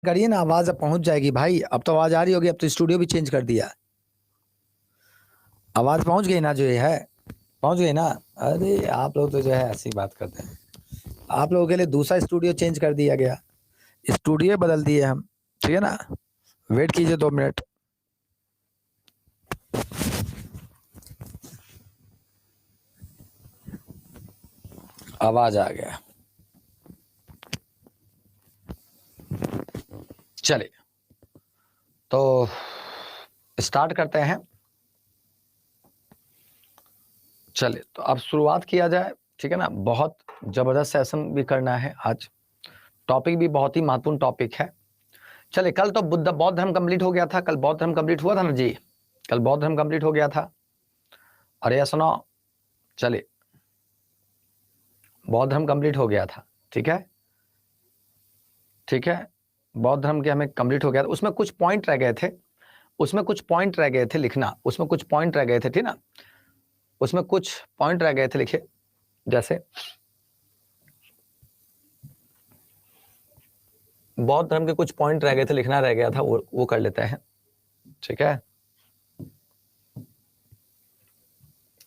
करिए ना, आवाज अब पहुंच जाएगी भाई। अब तो आवाज आ रही होगी, अब तो स्टूडियो भी चेंज कर दिया। आवाज पहुंच गई ना, जो ये है पहुंच गई ना। अरे आप लोग तो जो है ऐसी बात करते हैं। आप लोगों के लिए दूसरा स्टूडियो चेंज कर दिया गया, स्टूडियो बदल दिए हम। ठीक है ना, वेट कीजिए 2 मिनट। आवाज आ गया, चलिए तो स्टार्ट करते हैं। चलिए तो अब शुरुआत किया जाए, ठीक है ना। बहुत जबरदस्त सेशन भी करना है आज, टॉपिक भी बहुत ही महत्वपूर्ण टॉपिक है। चलिए, कल तो बौद्ध धर्म कंप्लीट हो गया था। कल बौद्ध धर्म कंप्लीट हुआ था ना जी, कल बौद्ध धर्म कंप्लीट हो गया था। अरे सुनो, चलिए बौद्ध धर्म कंप्लीट हो गया था, ठीक है ठीक है। बौद्ध धर्म के हमें कंप्लीट हो गया था। उसमें कुछ पॉइंट रह गए थे, उसमें कुछ पॉइंट रह गए थे लिखना, उसमें कुछ पॉइंट रह गए थे, ठीक ना। उसमें कुछ पॉइंट रह गए थे लिखे, जैसे बौद्ध धर्म के कुछ पॉइंट रह गए थे, लिखना रह गया था, वो कर लेते हैं, ठीक है।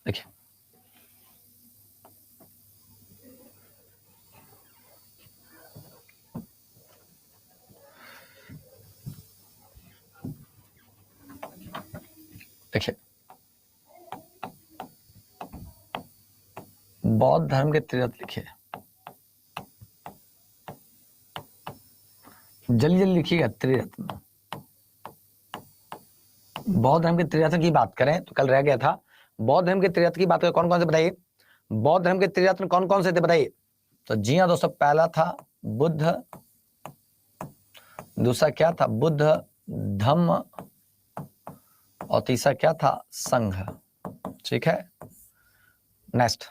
देखिए देखिए, बौद्ध धर्म के त्रिरत्न लिखिए, जल्दी जल्दी लिखिएगा। त्रिरत्न, बौद्ध धर्म के त्रिरत्न की बात करें तो कल रह गया था। बौद्ध धर्म के त्रिरत्न की बात करें, कौन कौन से बताइए। बौद्ध धर्म के त्रिरत्न कौन कौन से थे बताइए। तो जी हाँ दोस्तों, पहला था बुद्ध, दूसरा क्या था बुद्ध, धम्म, और तीसरा क्या था संघ, ठीक है। नेक्स्ट,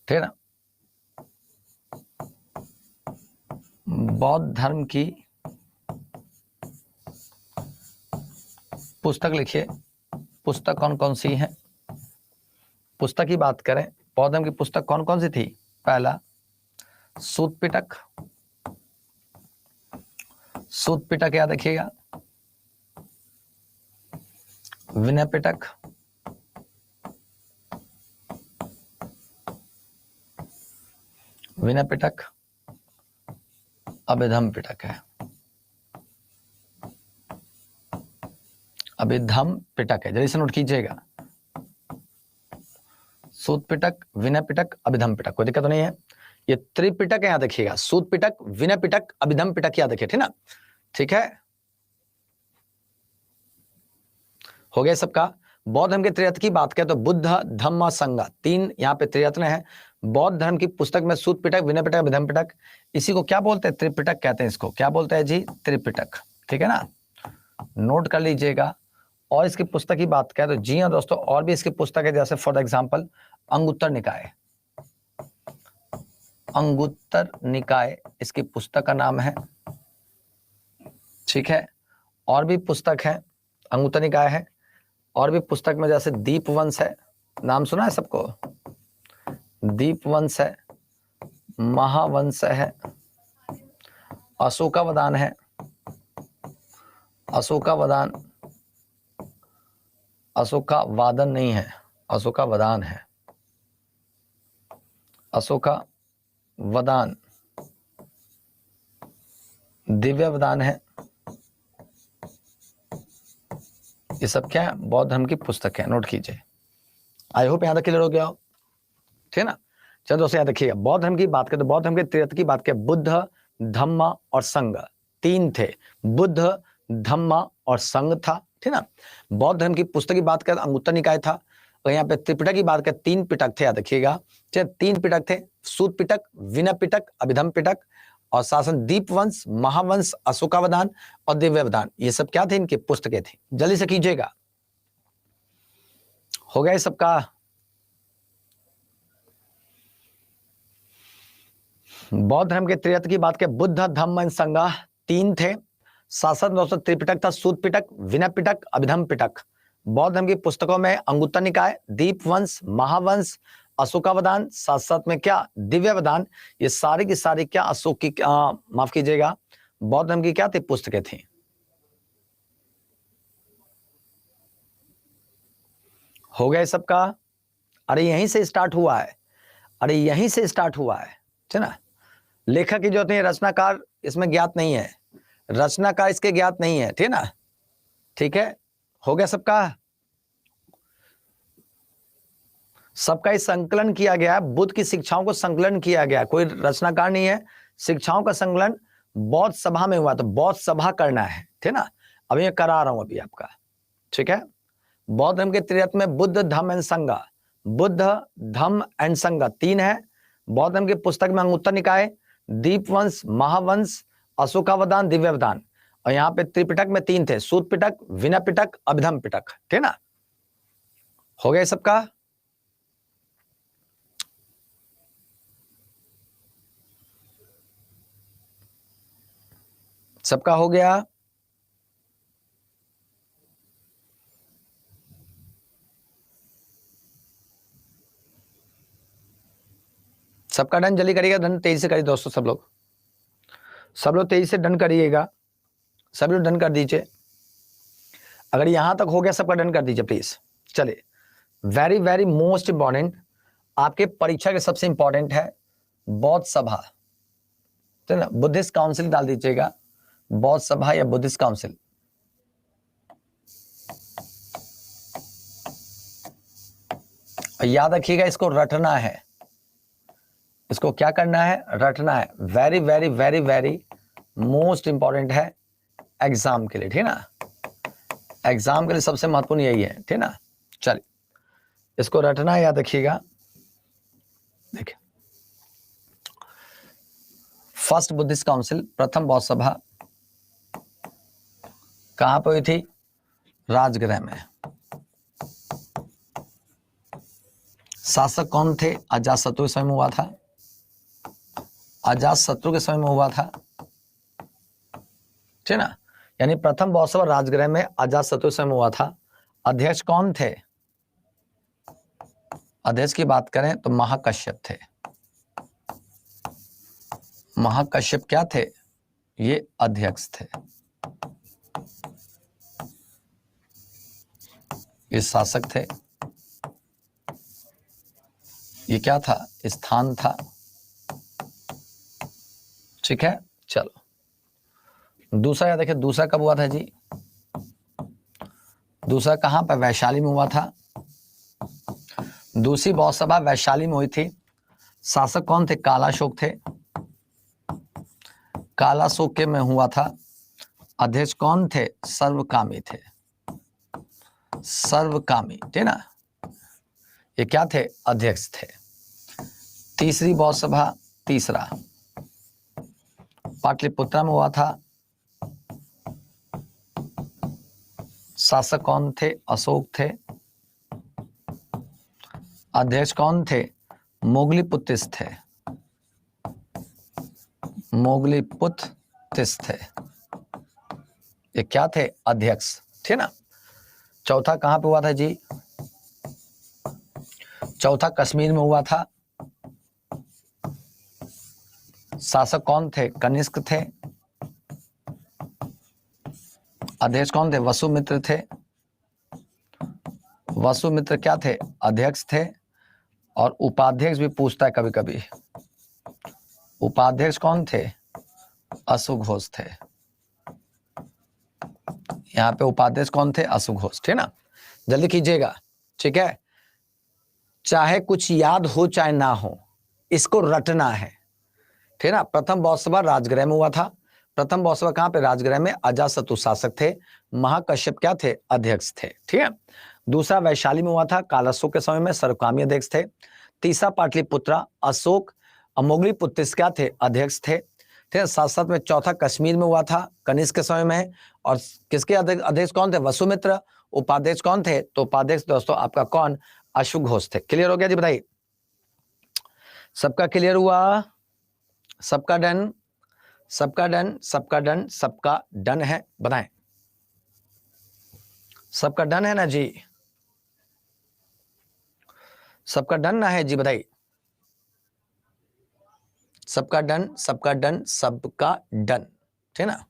ठीक है ना। बौद्ध धर्म की पुस्तक लिखिए, पुस्तक कौन कौन सी है। पुस्तक की बात करें, बौद्ध धर्म की पुस्तक कौन कौन सी थी। पहला सूत पिटक, सूत पिटक याद रखिएगा। विनय पिटक, विनय पिटक, अभिधम पिटक है, अभिधम पिटक है, जल्दी से नोट कीजिएगा। सूत पिटक, विनय पिटक, अभिधम पिटक, कोई दिक्कत तो नहीं है। ये त्रिपिटक है, याद रखिएगा। सूत पिटक, विनय पिटक, अभिधम पिटक याद रखिए, ठीक ना। ठीक है, हो गया सबका। बौद्ध धर्म के त्रिरत्न की बात करें तो बुद्ध, धम्म, संघ, तीन यहाँ पे त्रिरत्न है। बौद्ध धर्म की पुस्तक में सूत पिटक, विनय पिटक, अभिधम पिटक, इसी को क्या बोलते हैं, त्रिपिटक कहते हैं। इसको क्या बोलते हैं जी, त्रिपिटक, ठीक है ना, नोट कर लीजिएगा। और इसकी पुस्तक की बात करें तो जी हाँ दोस्तों, और भी इसकी पुस्तक है, जैसे फॉर एग्जाम्पल अंगुत्तर निकाय, अंगुत्तर निकाय इसकी पुस्तक का नाम है, ठीक है। और भी पुस्तक है, अंगुत्तर निकाय है। और भी पुस्तक में जैसे दीपवंश है, नाम सुना है सबको, दीपवंश है, महावंश है, अशोकावदान है, अशोकावदान, अशोकावादन नहीं है, अशोकावदान है, अशोकावदान, दिव्यावदान है। ये सब क्या है, बौद्ध धर्म की पुस्तक है, नोट कीजिए। आई होप यहां तक क्लियर हो गया हो, ठीक है ना। चलो दोस्तों याद रखिएगा, बौद्ध धर्म की बात करें तो बौद्ध धर्म के त्रिरत्न की बात करें, बुद्ध, धम्म और संघ, तीन थे। बुद्ध, धम्म और संघ था, ठीक ना। बौद्ध धर्म की पुस्तक की बात करें तो अंगुत्तर निकाय था। और यहाँ पे त्रिपिटक की बात करें, तीन पिटक थे, याद रखिएगा। तीन पिटक थे, सूत पिटक, विनय पिटक, अभिधम पिटक, और शासन दीपवंश, महावंश, अशोकावदान और दिव्यावदान, ये सब क्या थे, इनकी पुस्तकें थी। जल्दी से कीजिएगा, हो गया सबका। बौद्ध धर्म के त्रिरत्न की बात करें, बुद्ध, धम्म, संघ, तीन थे। शासन दोस्तों त्रिपिटक था, सूत पिटक, विनय पिटक, अभिधम पिटक। बौद्ध धर्म की पुस्तकों में अंगुत्तर निकाय, दीपवंश, महावंश, अशोकावदान, साथ साथ में क्या दिव्यावदान, ये सारी की सारी क्या अशोक की, माफ कीजिएगा, बौद्ध धर्म की क्या थी, पुस्तकें थी। हो गया सबका? अरे यहीं से स्टार्ट हुआ है, अरे यहीं से स्टार्ट हुआ है, ठीक ना। लेखक की जो होते हैं, रचनाकार इसमें ज्ञात नहीं है, रचनाकार इसके ज्ञात नहीं है, ठीक ना। ठीक है, हो गया सबका? सबका इस संकलन किया गया है, बुद्ध की शिक्षाओं को संकलन किया गया, कोई रचनाकार नहीं है, शिक्षाओं का संकलन बौद्ध सभा में हुआ, तो बौद्ध सभा करना है, ठीक ना। अभी मैं करा रहा हूं अभी आपका, ठीक है। बौद्ध धर्म के त्रिरत्न में बुद्ध धम्म एंड संघा, बुद्ध धम्म एंड संघा 3 है। बौद्ध धर्म की पुस्तक में अंगुत्तर निकाय, दीपवंश, महावंश, अशोकावदान, दिव्यावदान, और यहाँ पे त्रिपिटक में 3 थे, सूत पिटक, विनय पिटक, अभिधम पिटक, ठीक ना। हो गया सबका? सबका हो गया? सबका डन? जल्दी करिएगा, डन तेजी से करिए दोस्तों, सब लोग तेजी से डन करिएगा, सब लोग डन कर दीजिए। अगर यहां तक हो गया सबका, डन कर दीजिए प्लीज। चलिए, वेरी वेरी मोस्ट इंपॉर्टेंट, आपके परीक्षा के सबसे इंपॉर्टेंट है बौद्ध सभा, ठीक है। बुद्धिस्ट काउंसिल डाल दीजिएगा, बौद्ध सभा या बुद्धिस्ट काउंसिल। याद रखिएगा, इसको रटना है, इसको क्या करना है, रटना है। Very very very very most important है एग्जाम के लिए, ठीक ना। एग्जाम के लिए सबसे महत्वपूर्ण यही है, ठीक ना। चलिए, इसको रटना है, याद रखिएगा। देखिए, फर्स्ट बुद्धिस्ट काउंसिल, प्रथम बौद्ध सभा कहां पर हुई थी? राजगृह में। शासक कौन थे? अजातशत्रु के समय में हुआ था, अजातशत्रु के समय में हुआ था, ठीक ना। यानी प्रथम बौद्ध सभा राजगृह में अजातशत्रु के समय में हुआ था। अध्यक्ष कौन थे? अध्यक्ष की बात करें तो महाकश्यप थे। महाकश्यप क्या थे? ये अध्यक्ष थे, ये शासक थे, ये क्या था? स्थान था, ठीक है। चलो, दूसरा याद देखिए, दूसरा कब हुआ था जी? दूसरा कहां पर? वैशाली में हुआ था। दूसरी बौद्ध सभा वैशाली में हुई थी। शासक कौन थे? कालाशोक थे, कालाशोक के में हुआ था। अध्यक्ष कौन थे? सर्वकामी थे, सर्वकामी, ठीक ना। ये क्या थे? अध्यक्ष थे। तीसरी बौद्ध सभा, तीसरा पाटलिपुत्र में हुआ था। शासक कौन थे? अशोक थे। अध्यक्ष कौन थे? मोगलीपुत्तिस थे, मोगलीपुत्तिस थे, ये क्या थे? अध्यक्ष, ठीक ना। चौथा कहां पे हुआ था जी? चौथा कश्मीर में हुआ था। शासक कौन थे? कनिष्क थे। अध्यक्ष कौन थे? वसुमित्र थे। वसुमित्र क्या थे? अध्यक्ष थे। और उपाध्यक्ष भी पूछता है कभी कभी, उपाध्यक्ष कौन थे? अशुघोष थे। यहाँ पे उपाध्यक्ष कौन थे? अशुघोष, ठीक ना। जल्दी कीजिएगा, ठीक है। चाहे कुछ याद हो चाहे ना हो, इसको रटना है, ठीक ना। प्रथम बौद्ध सभा राजगृह में हुआ था। प्रथम बौद्ध सभा कहां पे? राजगृह में। अजातशत्रु शासक थे, महाकश्यप क्या थे? अध्यक्ष थे, ठीक है। दूसरा वैशाली में हुआ था, कालाशोक के समय में सर्वकामी अध्यक्ष थे। तीसरा पाटलिपुत्रा, अशोक मोगलीपुत्तिस क्या थे? अध्यक्ष थे, ठीक है। साथ साथ में चौथा कश्मीर में हुआ था, कनिष्क के समय में। और किसके अध्यक्ष कौन थे? वसुमित्र। उपाध्यक्ष कौन थे? तो उपाध्यक्ष दोस्तों आपका कौन? अशुघोष थे। क्लियर हो गया जी? बताइए, सबका क्लियर हुआ? सबका डन? सबका डन? सबका डन? सबका डन है? बताएं, सबका डन है ना जी? सबका डन ना है जी? बताइए, सबका डन? सबका डन? सबका डन? ठीक ना,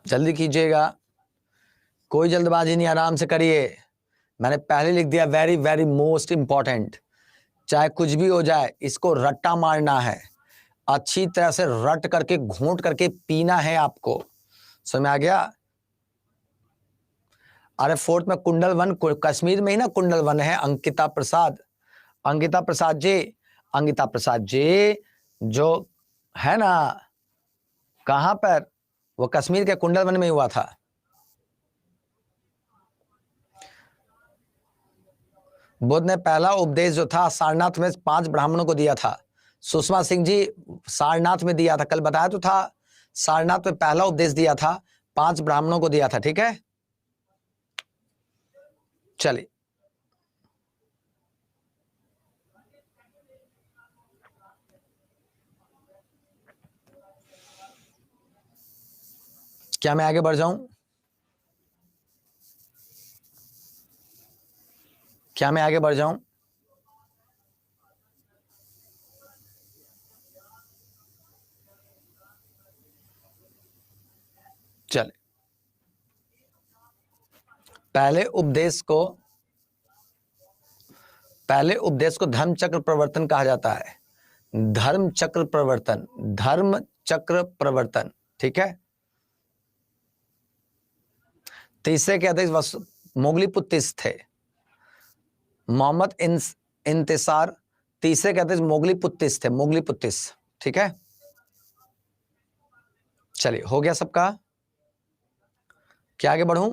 जल्दी कीजिएगा, कोई जल्दबाजी नहीं, आराम से करिए। मैंने पहले लिख दिया वेरी वेरी मोस्ट इंपॉर्टेंट, चाहे कुछ भी हो जाए इसको रट्टा मारना है, अच्छी तरह से रट करके घोंट करके पीना है आपको, समझ में आ गया। अरे फोर्थ में कुंडल वन, कश्मीर में ही ना कुंडल वन है, अंकिता प्रसाद, अंकिता प्रसाद जी, अंकिता प्रसाद जी जो है ना, कहां पर, वो कश्मीर के कुंडल वन में हुआ था। बुद्ध ने पहला उपदेश जो था सारनाथ में 5 ब्राह्मणों को दिया था। सुषमा सिंह जी सारनाथ में दिया था, कल बताया तो था, सारनाथ में पहला उपदेश दिया था, 5 ब्राह्मणों को दिया था, ठीक है। चलिए क्या मैं आगे बढ़ जाऊं, क्या मैं आगे बढ़ जाऊं? चले, पहले उपदेश को धर्म चक्र प्रवर्तन कहा जाता है, धर्म चक्र प्रवर्तन, धर्म चक्र प्रवर्तन, ठीक है। तीसरे के अध्यक्ष मोगलीपुत्तिस थे, मोहम्मद इंतसार तीसरे के अध्यक्ष मोगलीपुत्तिस थे, मोगलीपुत्तिस, ठीक है। चलिए हो गया सबका, क्या आगे बढ़ूं?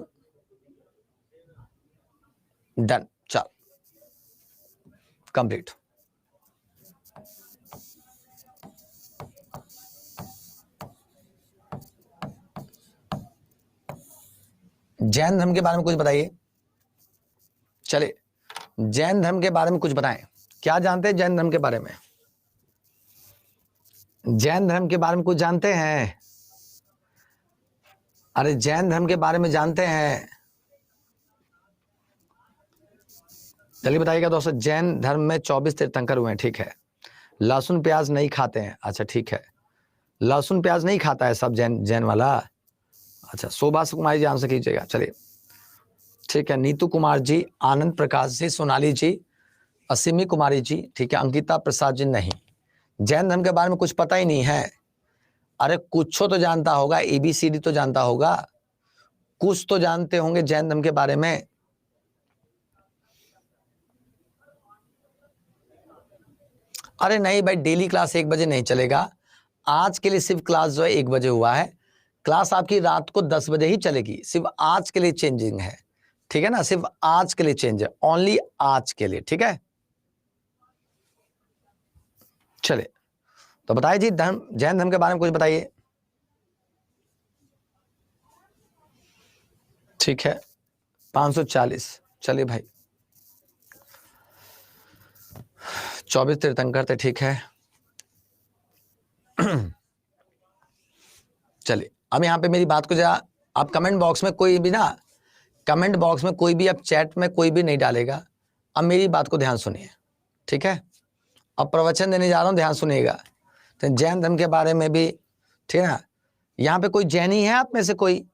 डन, चल कंप्लीट। जैन धर्म के बारे में कुछ बताइए, चलिए जैन धर्म के बारे में कुछ बताएं, क्या जानते हैं जैन धर्म के बारे में? जैन धर्म के बारे में कुछ जानते हैं? अरे जैन धर्म के बारे में जानते हैं? चलिए बताइएगा दोस्तों। जैन धर्म में 24 तीर्थंकर हुए हैं, ठीक है। लहसुन प्याज नहीं खाते हैं, अच्छा ठीक है, लहसुन प्याज नहीं खाता है सब जैन वाला, अच्छा। सुभाष कुमारी जी आंसर कीजिएगा, चलिए ठीक है। नीतू कुमार जी, आनंद प्रकाश जी, सोनाली जी, असीमी कुमारी जी, ठीक है। अंकिता प्रसाद जी नहीं, जैन धर्म के बारे में कुछ पता ही नहीं है। अरे कुछ तो जानता होगा, ABCD तो जानता होगा, कुछ तो जानते होंगे जैन धर्म के बारे में। अरे नहीं भाई, डेली क्लास 1 बजे नहीं चलेगा, आज के लिए सिर्फ क्लास जो है 1 बजे हुआ है, क्लास आपकी रात को 10 बजे ही चलेगी, सिर्फ आज के लिए चेंजिंग है, ठीक है ना, सिर्फ आज के लिए चेंज है, ओनली आज के लिए, ठीक है। चलिए तो बताइए जी, जैन धर्म के बारे में कुछ बताइए, ठीक है। 540, चलिए भाई 24 तीर्थंकर थे, ठीक है। चलिए अब यहां पे मेरी बात को जरा आप कमेंट बॉक्स में कोई भी ना, कमेंट बॉक्स में कोई भी, अब चैट में कोई भी नहीं डालेगा, अब मेरी बात को ध्यान सुनिए, ठीक है। अब प्रवचन देने जा रहा हूं, ध्यान सुनिएगा। तो जैन धर्म के बारे में भी, ठीक है ना। यहाँ पे कोई जैनी है आप में से कोई?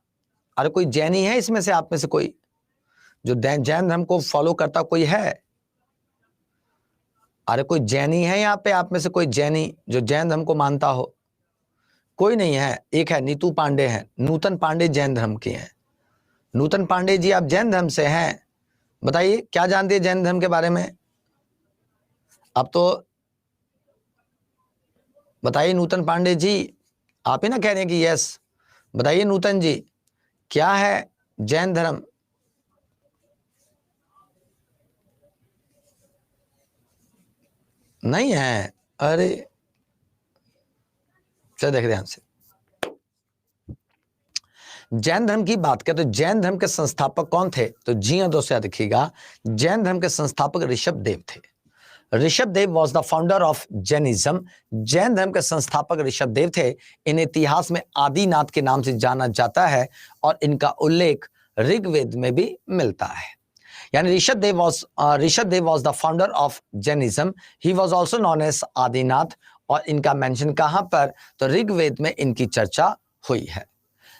अरे कोई जैनी है इसमें से आप में से कोई जो जैन धर्म को फॉलो करता कोई है? अरे कोई जैनी है यहाँ पे आप में से कोई जैनी जो जैन धर्म को मानता हो? कोई नहीं है। एक है नीतू पांडे है, नूतन पांडे जैन धर्म की हैं। नूतन पांडे जी आप जैन धर्म से हैं, बताइए क्या जानते हैं जैन धर्म के बारे में? अब तो बताइए नूतन पांडे जी, आप ही ना कह रहे हैं कि यस, बताइए नूतन जी क्या है जैन धर्म? नहीं है? अरे चलो देख ध्यान से, जैन धर्म की बात करें तो जैन धर्म के संस्थापक कौन थे? तो जी हाँ दोस्तों याद रखिएगा, जैन धर्म के संस्थापक ऋषभ देव थे। Rishabh Dev was the founder of Jainism. Jain धर्म के संस्थापक ऋषभ देव थे। इन्हें इतिहास में आदिनाथ के नाम से जाना जाता है और इनका उल्लेख ऋग्वेद में भी मिलता है। यानी Rishabh Dev was the founder of Jainism, he was also known as Adinath, और इनका मेंशन कहां पर, तो ऋग्वेद में इनकी चर्चा हुई है।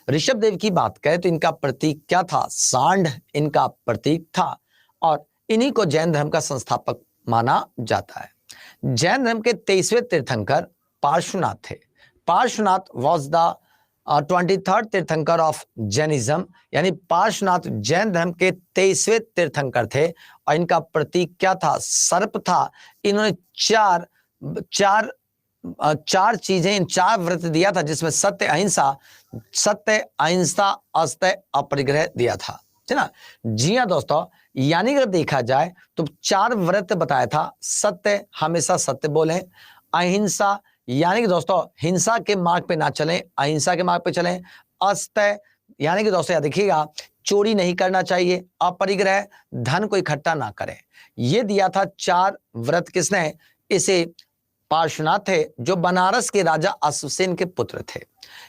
ऋषभदेव की बात करें तो इनका प्रतीक क्या था, सांड इनका प्रतीक था, और इन्हीं को जैन धर्म का संस्थापक माना जाता है। जैन धर्म के 23वें तीर्थंकर पार्श्वनाथ थे। पार्श्वनाथ वॉज द 23rd तीर्थंकर ऑफ जैनिज्म, यानी पार्श्वनाथ जैन धर्म के 23वें तीर्थंकर थे, और इनका प्रतीक क्या था, सर्प था। इन्होंने चार चीजें, इन 4 व्रत दिया था, जिसमें सत्य अहिंसा अस्त्य अपरिग्रह दिया था, है ना। जी हाँ दोस्तों, यानी अगर देखा जाए तो 4 व्रत बताया था। सत्य, हमेशा सत्य बोलें। अहिंसा, यानी कि दोस्तों हिंसा के मार्ग पे ना चलें, अहिंसा के मार्ग पे चलें। अस्त्य, यानी कि दोस्तों याद रखिएगा, चोरी नहीं करना चाहिए। अपरिग्रह, धन को इकट्ठा ना करें। ये दिया था 4 व्रत किसने, इसे पार्श्वनाथ थे, जो बनारस के राजा अश्वसेन के पुत्र थे।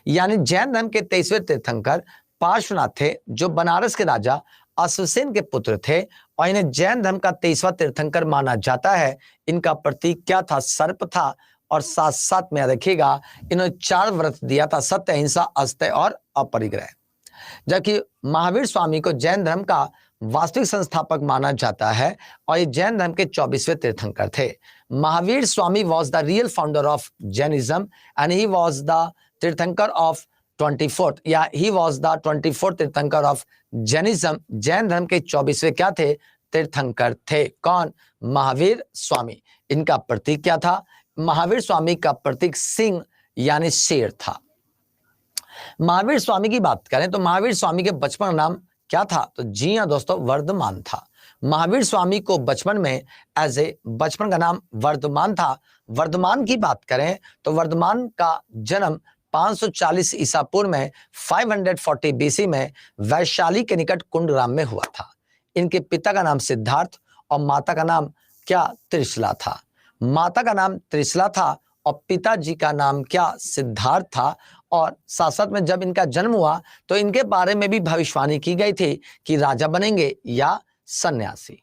यानी जैन धर्म के 23वें तीर्थंकर पार्श्वनाथ थे, जो बनारस के राजा अश्वसेन के पुत्र थे, और इन्हें जैन धर्म का 23वां तीर्थंकर माना जाता है। इनका प्रतीक क्या था, सर्प था, और साथ साथ में रखिएगा इन्होंने 4 व्रत दिया था, सत्य अहिंसा अस्त्य और अपरिग्रह। जबकि महावीर स्वामी को जैन धर्म का वास्तविक संस्थापक माना जाता है, और ये जैन धर्म के 24वें तीर्थंकर थे। Mahavir Swami was the real founder of Jainism, and he was the tirthankar of 24th, या ही वॉज द 24th तीर्थंकर ऑफ जैनिज्म। जैन धर्म के 24वें क्या थे, तीर्थंकर थे। कौन, महावीर स्वामी। इनका प्रतीक क्या था, महावीर स्वामी का प्रतीक सिंह यानी शेर था। महावीर स्वामी की बात करें तो महावीर स्वामी के बचपन का नाम क्या था, तो जी हाँ दोस्तों, वर्धमान था। महावीर स्वामी को बचपन में बचपन का नाम वर्धमान था। वर्धमान की बात करें तो वर्धमान का जन्म 540 ईसा पूर्व में 540 बीसी में वैशाली के निकट कुंडग्राम में हुआ था। इनके पिता का नाम सिद्धार्थ और माता का नाम क्या, त्रिशला था। माता का नाम त्रिशला था और पिताजी का नाम क्या, सिद्धार्थ था। और साथ साथ में जब इनका जन्म हुआ तो इनके बारे में भी भविष्यवाणी की गई थी कि राजा बनेंगे या सन्यासी।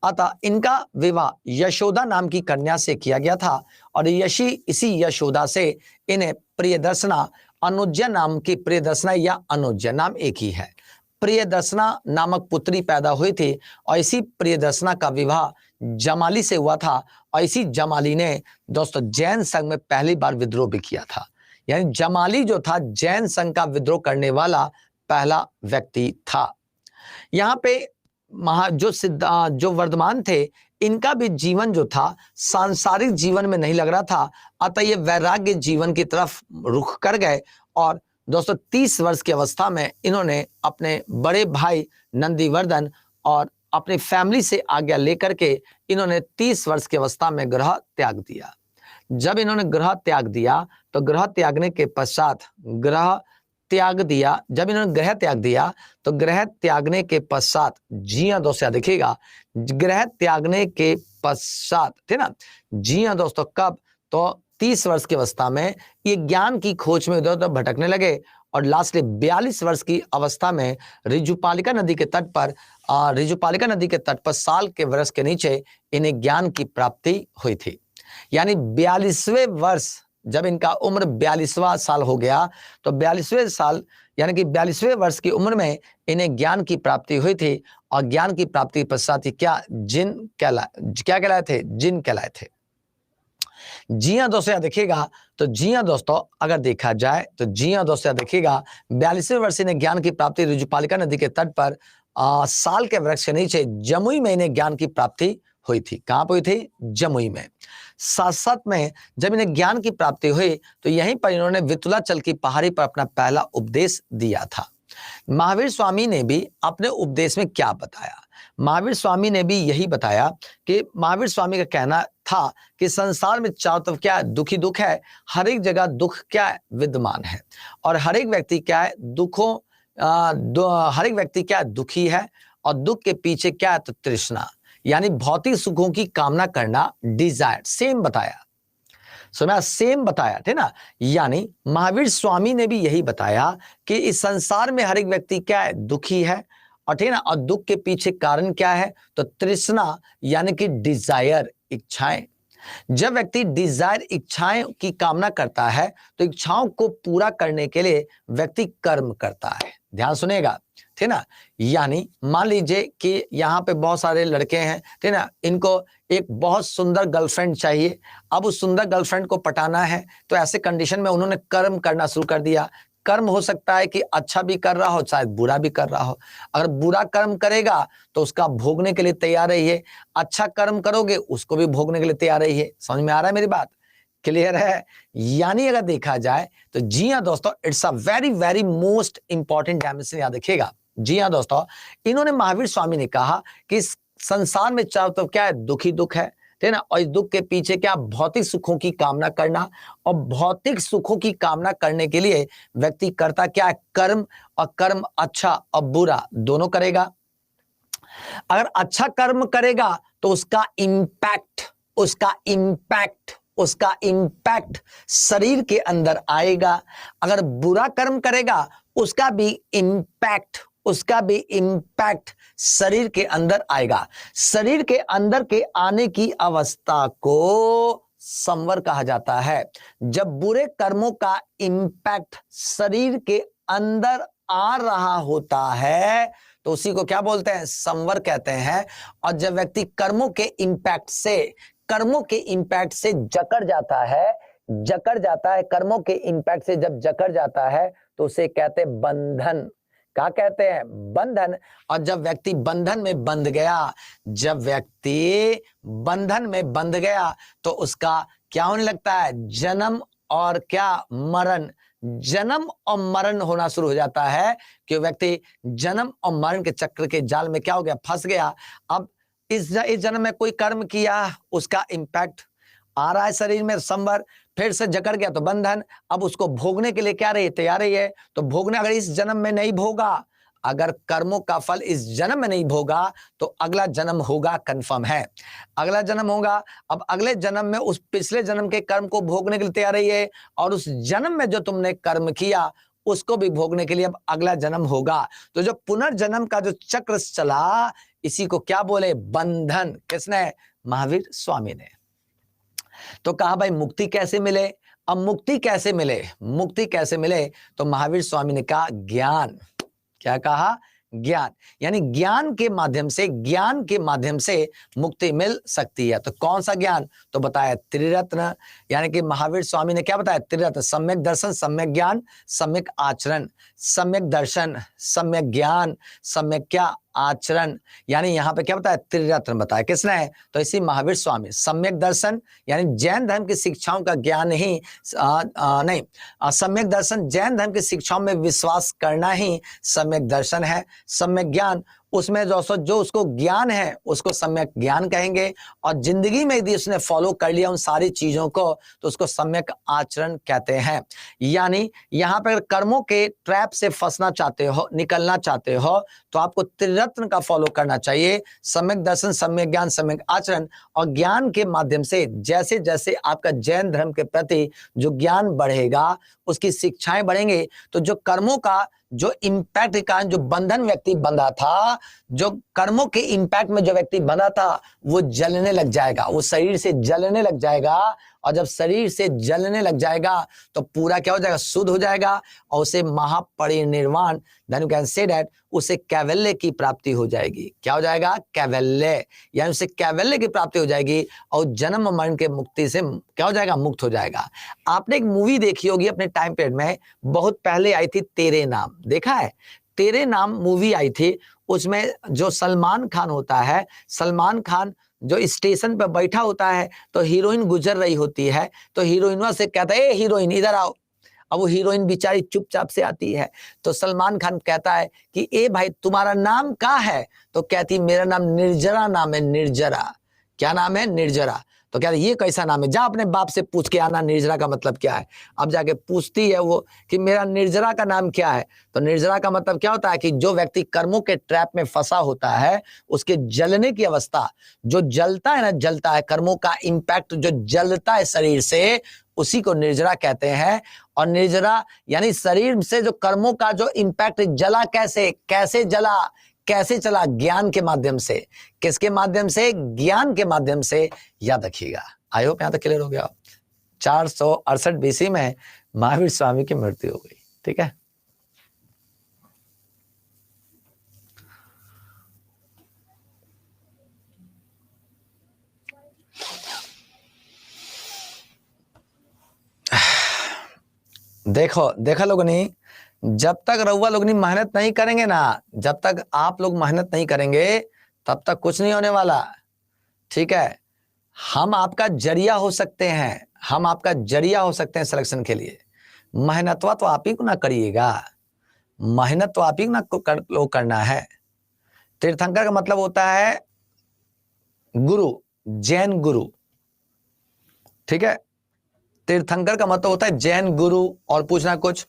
अतः इनका विवाह यशोदा नाम की कन्या से किया गया था, और इसी यशोदा से इन्हें प्रियदर्शना अनुज्या नाम की, प्रियदर्शना या अनुज्या नाम एक ही है, प्रियदर्शना नामक पुत्री पैदा हुई थी। और इसी प्रियदर्शना का विवाह जमाली से हुआ था, और इसी जमाली ने दोस्तों जैन संघ में पहली बार विद्रोह भी किया था। यानी जमाली जो था जैन संघ का विद्रोह करने वाला पहला व्यक्ति था। यहाँ पे जो वर्धमान थे, इनका भी जीवन जो था सांसारिक जीवन में नहीं लग रहा था, अतः ये वैराग्य जीवन की तरफ रुख कर गए। और दोस्तों 30 वर्ष की अवस्था में इन्होंने अपने बड़े भाई नंदीवर्धन और अपनी फैमिली से आज्ञा लेकर के इन्होंने 30 वर्ष की अवस्था में ग्रह त्याग दिया। जब इन्होंने ग्रह त्याग दिया तो ग्रह त्यागने के पश्चात जब इन्होंने ग्रह त्याग दिया तो ग्रह त्यागने के पश्चात, जी हाँ दोस्तों देखिएगा, ग्रह त्यागने के पश्चात, ठीक ना, जी हाँ दोस्तों, कब, तो 30 वर्ष की अवस्था में ये ज्ञान की खोज में इधर उधर भटकने लगे, और लास्टली 42 वर्ष की अवस्था में ऋजुपालिका नदी के तट पर साल के वृक्ष के नीचे इन्हें ज्ञान की प्राप्ति हुई थी। यानी 42वें वर्ष, जब इनका उम्र 42वां साल हो गया तो 42वें साल यानी कि 42वें वर्ष की उम्र में इन्हें ज्ञान की प्राप्ति हुई थी, और ज्ञान की प्राप्ति पश्चात क्या कहलाए थे, जिन कहलाए थे। जी हाँ दोस्तों देखिएगा, तो जी हाँ दोस्तों अगर देखा जाए तो जी हाँ दोस्तों देखिएगा, 42वें वर्ष इन्हें ज्ञान की प्राप्ति ऋजुपालिका नदी के तट पर साल के वृक्ष के नीचे जमुई में इन्हें ज्ञान की प्राप्ति हुई थी। कहां पर हुई थी, जमुई में। साथ साथ में जब इन्हें ज्ञान की प्राप्ति हुई तो यहीं पर इन्होंने वितुलाचल की पहाड़ी पर अपना पहला उपदेश दिया था। महावीर स्वामी ने भी अपने उपदेश में क्या बताया, महावीर स्वामी ने भी यही बताया कि महावीर स्वामी का कहना था कि संसार में चारों तरफ क्या है, दुखी दुख है, हर एक जगह दुख क्या है, विद्यमान है, और हर एक व्यक्ति क्या है, हर एक व्यक्ति क्या है, दुखी है, और दुख के पीछे क्या है, तो तृष्णा यानी भौतिक सुखों की कामना करना, डिजायर, सेम बताया थे ना। यानी महावीर स्वामी ने भी यही बताया कि इस संसार में हर एक व्यक्ति क्या है, दुखी है, और ठीक है ना, और दुख के पीछे कारण क्या है, तो तृष्णा यानी कि डिजायर, इच्छाएं। जब व्यक्ति डिजायर इच्छाएं की कामना करता है तो इच्छाओं को पूरा करने के लिए व्यक्ति कर्म करता है। ध्यान सुनेगा, ठीक ना। यानी मान लीजिए कि यहाँ पे बहुत सारे लड़के हैं, ठीक ना, इनको एक बहुत सुंदर गर्लफ्रेंड चाहिए। अब उस सुंदर गर्लफ्रेंड को पटाना है, तो ऐसे कंडीशन में उन्होंने कर्म करना शुरू कर दिया। कर्म हो सकता है कि अच्छा भी कर रहा हो, शायद बुरा भी कर रहा हो। अगर बुरा कर्म करेगा तो उसका भोगने के लिए तैयार रहिए, अच्छा कर्म करोगे उसको भी भोगने के लिए तैयार रहिए। समझ में आ रहा है मेरी बात? क्लियर है? यानी अगर देखा जाए तो जी हाँ दोस्तों, it's a very very most important dimension, याद रखिएगा। जी हाँ दोस्तों, इन्होंने महावीर स्वामी ने कहा कि इस संसार में चारों तरफ क्या है, दुख ही दुख है, ठीक ना। और इस दुख के पीछे क्या, भौतिक सुखों की कामना करना। और भौतिक सुखों की कामना करने के लिए व्यक्ति करता क्या है, कर्म। और कर्म अच्छा और बुरा दोनों करेगा। अगर अच्छा कर्म करेगा तो उसका इंपैक्ट शरीर के अंदर आएगा। अगर बुरा कर्म करेगा उसका भी इंपैक्ट शरीर के अंदर आएगा। शरीर के अंदर के आने की अवस्था को संवर कहा जाता है। जब बुरे कर्मों का इंपैक्ट शरीर के अंदर आ रहा होता है तो उसी को क्या बोलते हैं, संवर कहते हैं। और जब व्यक्ति कर्मों के इंपैक्ट से जकड़ जाता है, कर्मों के इंपैक्ट से जब जकड़ जाता है तो उसे कहते हैं बंधन। क्या कहते हैं, बंधन। और जब व्यक्ति बंधन में बंध गया तो उसका क्या होने लगता है, जन्म और क्या, मरण। जन्म और मरण होना शुरू हो जाता है कि व्यक्ति जन्म और मरण के चक्र के जाल में क्या हो गया, फंस गया। अब इस जन्म में कोई कर्म किया, उसका इंपैक्ट आ रहा है शरीर में, संवर, फिर से जकड़ गया तो बंधन। अब उसको भोगने के लिए क्या रही, तैयार रही है। तो भोगने, अगर इस जन्म में नहीं भोगा, अगर कर्मों का फल इस जन्म में नहीं भोगा तो अगला जन्म होगा, कंफर्म है, अगला जन्म होगा। अब अगले जन्म में उस पिछले जन्म के कर्म को भोगने के लिए तैयार रही है, और उस जन्म में जो तुमने कर्म किया उसको भी भोगने के लिए अब अगला जन्म होगा। तो जो पुनर्जन्म का जो चक्र चला, इसी को क्या बोले, बंधन। किसने, महावीर स्वामी ने। तो कहा भाई मुक्ति कैसे मिले। अब मुक्ति कैसे मिले, तो महावीर स्वामी ने कहा ज्ञान। क्या कहा, ज्ञान। यानी ज्ञान के माध्यम से मुक्ति मिल सकती है। तो कौन सा ज्ञान, तो बताया त्रिरत्न। यानी कि महावीर स्वामी ने क्या बताया, त्रिरत्न, सम्यक दर्शन, सम्यक ज्ञान, सम्यक आचरण। सम्यक दर्शन, सम्यक ज्ञान, सम्यक क्या, आचरण। यानी यहां पे क्या बताया, त्रिरत्न बताया। किसने, तो इसी महावीर स्वामी। सम्यक दर्शन यानी जैन धर्म की शिक्षाओं का ज्ञान ही सम्यक दर्शन, जैन धर्म की शिक्षाओं में विश्वास करना ही सम्यक दर्शन है। सम्यक ज्ञान, उसमें जो उसको ज्ञान है उसको सम्यक ज्ञान कहेंगे। और जिंदगी में यदि उसने फॉलो कर लिया उन सारी चीजों को तो उसको सम्यक आचरण कहते हैं। यानी यहाँ पर कर्मों के ट्रैप से फंसना चाहते हो, निकलना चाहते हो, तो आपको त्रिरत्न का फॉलो करना चाहिए। सम्यक दर्शन, सम्यक ज्ञान, सम्यक आचरण। और ज्ञान के माध्यम से जैसे जैसे आपका जैन धर्म के प्रति जो ज्ञान बढ़ेगा, उसकी शिक्षाएं बढ़ेंगे, तो जो कर्मों का जो इंपैक्ट के कारण जो बंधन व्यक्ति बंधा था, जो कर्मों के इंपैक्ट में जो व्यक्ति बंधा था, वो जलने लग जाएगा, वो शरीर से जलने लग जाएगा। और जब शरीर से जलने लग जाएगा तो पूरा क्या हो जाएगा, शुद्ध हो जाएगा। और उसे Mahaparinirvana, then you can say that, उसे कैवल्य की प्राप्ति हो जाएगी। क्या हो जाएगा, कैवल्य। यानी उसे कैवल्य की प्राप्ति हो जाएगी और जन्म मरण के मुक्ति से क्या हो जाएगा, मुक्त हो जाएगा। आपने एक मूवी देखी होगी अपने टाइम पीरियड में, बहुत पहले आई थी, तेरे नाम। देखा है, तेरे नाम मूवी आई थी। उसमें जो सलमान खान होता है, सलमान खान जो स्टेशन पर बैठा होता है तो हीरोइन गुजर रही होती है, तो हीरोइनवा से कहता है, ए हीरोइन इधर आओ। अब वो हीरोइन बेचारी चुपचाप से आती है, तो सलमान खान कहता है कि ए भाई तुम्हारा नाम क्या है, तो कहती मेरा नाम निर्जरा नाम है, निर्जरा। क्या नाम है, निर्जरा। तो कहते ये कैसा नाम है, जा अपने बाप से पूछ के आना निर्जरा का मतलब क्या है। अब जाके पूछती है वो कि मेरा निर्जरा का नाम क्या है। तो निर्जरा का मतलब क्या होता है कि जो व्यक्ति कर्मों के ट्रैप में फंसा होता है, उसके जलने की अवस्था, जो जलता है ना, जलता है, कर्मों का इंपैक्ट जो जलता है शरीर से, उसी को निर्जरा कहते हैं। और निर्जरा यानी शरीर से जो कर्मों का जो इंपैक्ट जला, कैसे जला, कैसे चला, ज्ञान के माध्यम से। किसके माध्यम से, ज्ञान के माध्यम से। याद रखिएगा। आई होप यहाँ तक क्लियर हो गया। 468 BC में महावीर स्वामी की मृत्यु हो गई। ठीक है, देखो लोग नहीं, जब तक रउआ लोग नहीं मेहनत नहीं करेंगे ना, जब तक आप लोग मेहनत नहीं करेंगे तब तक कुछ नहीं होने वाला। ठीक है, हम आपका जरिया हो सकते हैं, हम आपका जरिया हो सकते हैं सिलेक्शन के लिए। मेहनतवा तो आप ही को ना करिएगा, मेहनत तो आप ही ना लोग करना है। तीर्थंकर का मतलब होता है गुरु, जैन गुरु। ठीक है, तीर्थंकर का मतलब होता है जैन गुरु। और पूछना कुछ?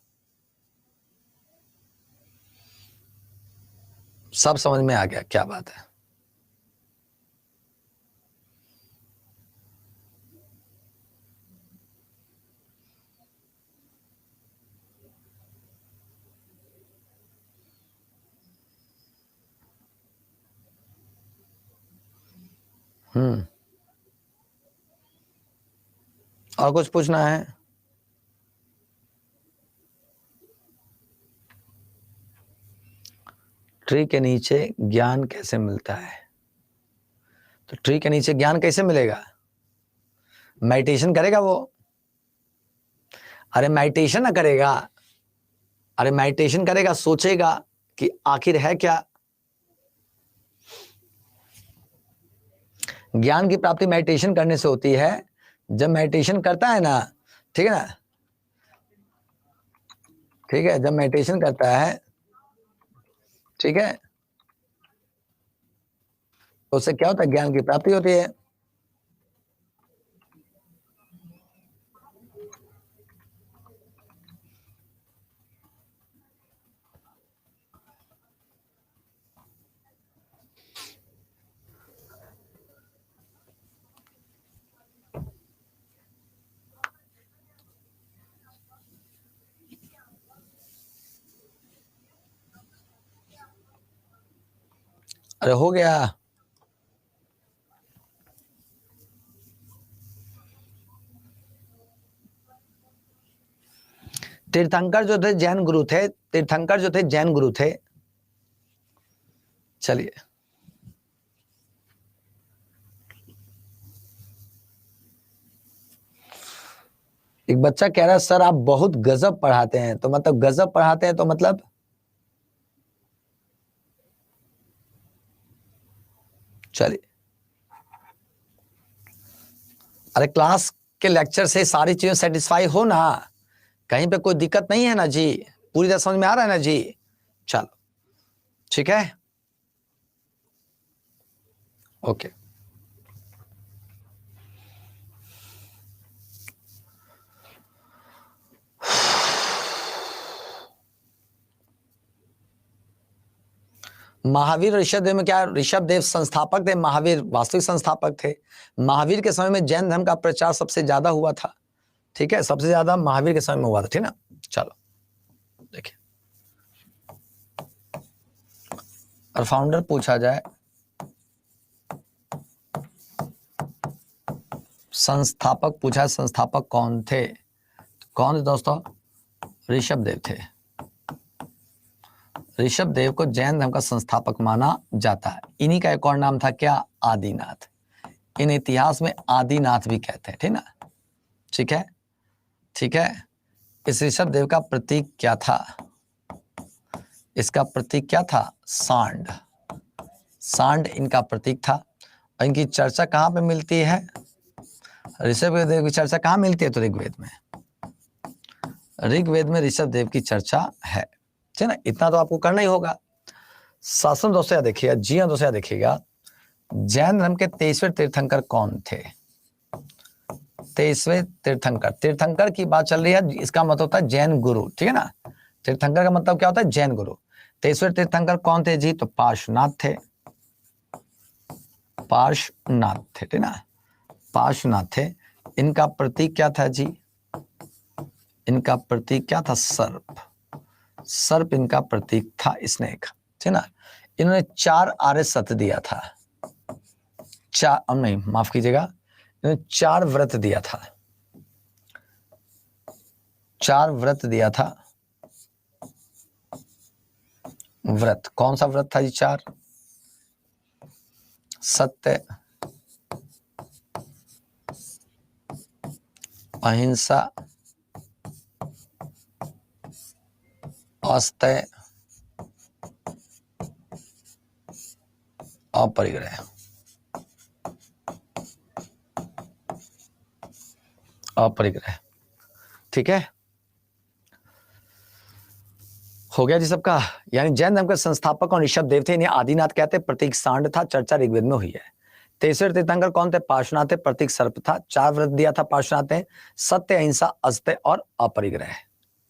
सब समझ में आ गया, क्या बात है। और कुछ पूछना है? ट्री के नीचे ज्ञान कैसे मिलता है? तो ट्री के नीचे ज्ञान कैसे मिलेगा? मेडिटेशन करेगा वो। अरे मेडिटेशन ना करेगा, अरे मेडिटेशन करेगा, सोचेगा कि आखिर है क्या। ज्ञान की प्राप्ति मेडिटेशन करने से होती है। जब मेडिटेशन करता है ना, ठीक है ना, ठीक है, जब मेडिटेशन करता है, ठीक है, तो उससे क्या होता है? ज्ञान की प्राप्ति होती है। अरे हो गया। तीर्थंकर जो थे जैन गुरु थे, तीर्थंकर जो थे जैन गुरु थे। चलिए, एक बच्चा कह रहा है सर आप बहुत गजब पढ़ाते हैं। तो मतलब गजब पढ़ाते हैं तो मतलब चलिए, अरे क्लास के लेक्चर से सारी चीजें सेटिस्फाई हो ना, कहीं पे कोई दिक्कत नहीं है ना जी? पूरी तरह समझ में आ रहा है ना जी? चलो ठीक है, ओके। महावीर ऋषभ देव में क्या? ऋषभ देव संस्थापक थे, महावीर वास्तविक संस्थापक थे। महावीर के समय में जैन धर्म का प्रचार सबसे ज्यादा हुआ था। ठीक है, सबसे ज्यादा महावीर के समय में हुआ था। ठीक ना, चलो देखिए, और फाउंडर पूछा जाए, संस्थापक पूछा, संस्थापक कौन थे? कौन थे दोस्तों? ऋषभ देव थे। ऋषभ देव को जैन धर्म का संस्थापक माना जाता है। इन्हीं का एक और नाम था क्या? आदिनाथ। इन इतिहास में आदिनाथ भी कहते हैं। ठीक ना, ठीक है, ठीक है। इस ऋषभ देव का प्रतीक क्या था? इसका प्रतीक क्या था? सांड। सांड इनका प्रतीक था। और इनकी चर्चा कहाँ पे मिलती है? ऋषभ देव की चर्चा कहाँ मिलती है? तो ऋग्वेद में। ऋग्वेद में ऋषभ देव की चर्चा है। ठीक ना, इतना तो आपको करना ही होगा। शासन दोस्तों याद देखिएगा, जी हाँ दोस्तों याद देखिएगा, जैन धर्म के 23वें तीर्थंकर कौन थे? 23वें तीर्थंकर, तीर्थंकर की बात चल रही है, इसका मतलब होता है जैन गुरु। ठीक है ना, तीर्थंकर का मतलब क्या होता है? जैन गुरु। 23वें तीर्थंकर कौन थे जी? तो पार्श्वनाथ थे, पार्श्वनाथ थे। ठीक ना, पार्श्वनाथ थे। इनका प्रतीक क्या था जी? इनका प्रतीक क्या था? सर्प। सर्प इनका प्रतीक था, स्नेक। ठीक ना, इन्होंने 4 आर्य सत्य दिया था। नहीं माफ कीजिएगा, इन्होंने 4 व्रत दिया था, 4 व्रत दिया था। व्रत कौन सा व्रत था जी? 4। सत्य, अहिंसा, अस्तेय, अपरिग्रह। अपरिग्रह, ठीक है, हो गया जी सबका। यानी जैन धर्म के संस्थापक और ऋषभ देव थे, इन्हें आदिनाथ कहते, प्रतीक सांड था, चर्चा ऋग्वेद में हुई है। तेसरे तीर्थंकर कौन थे? पार्श्वनाथ थे, प्रतीक सर्प था। 4 व्रत दिया था पार्श्वनाथ ने, सत्य, अहिंसा, अस्तेय और अपरिग्रह।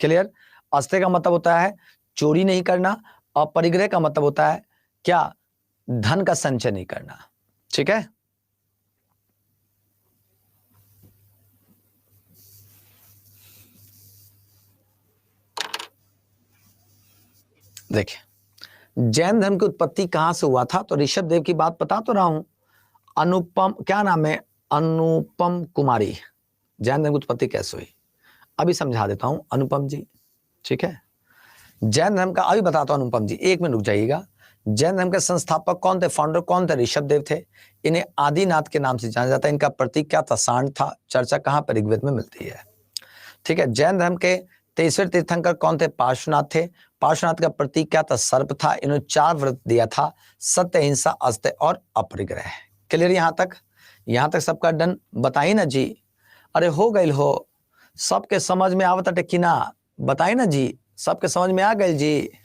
क्लियर? अस्तेय का मतलब होता है चोरी नहीं करना, अपरिग्रह का मतलब होता है क्या? धन का संचय नहीं करना। ठीक है, देखिए जैन धर्म की उत्पत्ति कहां से हुआ था, तो ऋषभ देव की बात बता तो रहा हूं। अनुपम, क्या नाम है? अनुपम कुमारी। जैन धर्म की उत्पत्ति कैसे हुई अभी समझा देता हूं अनुपम जी। ठीक है, जैन धर्म का अभी बताता हूं अनुपम जी, 1 मिनट रुक जाइएगा। जैन धर्म के संस्थापक कौन थे? फाउंडर कौन थे? ऋषभ देव थे। इन्हें आदिनाथ के नाम से जाना जाता है। इनका प्रतीक क्या था? सांड था। चर्चा कहां पर? ऋग्वेद में मिलती है। ठीक है, जैन धर्म के तेसरे तीर्थंकर कौन थे? पार्श्वनाथ थे। पार्श्वनाथ का प्रतीक क्या था? सर्प था। इन्होंने 4 व्रत दिया था, सत्य, अहिंसा, अस्तेय और अपरिग्रह। क्लियर? यहां तक सबका डन? बताइए ना जी। अरे हो गई हो, सबके समझ में आवत कि ना? बताइए ना जी, सबके समझ में आ गई जी?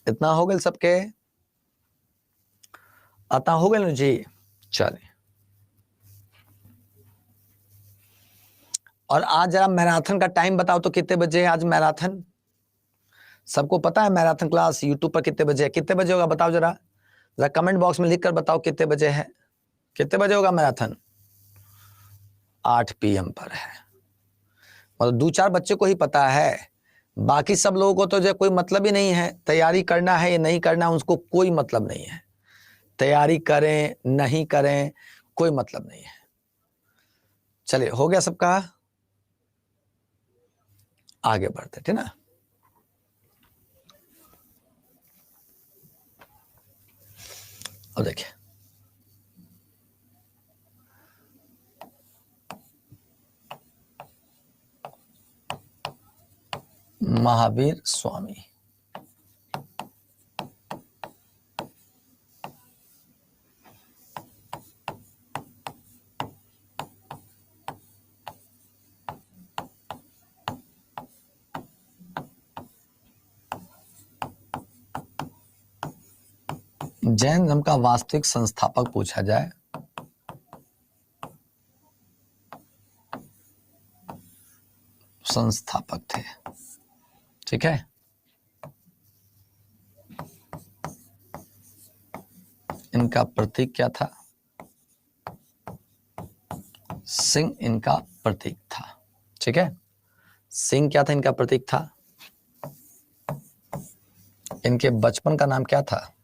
इतना हो गए सबके? अता हो गए ना जी? चलिए, और आज जरा मैराथन का टाइम बताओ तो कितने बजे है आज मैराथन? सबको पता है मैराथन क्लास यूट्यूब पर कितने बजे है? कितने बजे होगा बताओ जरा, जरा कमेंट बॉक्स में लिख कर बताओ कितने बजे है, कितने बजे होगा मैराथन? 8 PM पर है। मतलब 2-4 बच्चे को ही पता है, बाकी सब लोगों को तो जो कोई मतलब ही नहीं है। तैयारी करना है या नहीं करना, उसको कोई मतलब नहीं है। तैयारी करें नहीं करें कोई मतलब नहीं है। चलिए, हो गया सबका? आगे बढ़ते, ठीक ना? अब देखिए, महावीर स्वामी। जैन धर्म का वास्तविक संस्थापक पूछा जाए, संस्थापक थे। ठीक है, इनका प्रतीक क्या था? सिंह इनका प्रतीक था। ठीक है, सिंह क्या था? इनका प्रतीक था। इनके बचपन का नाम क्या था?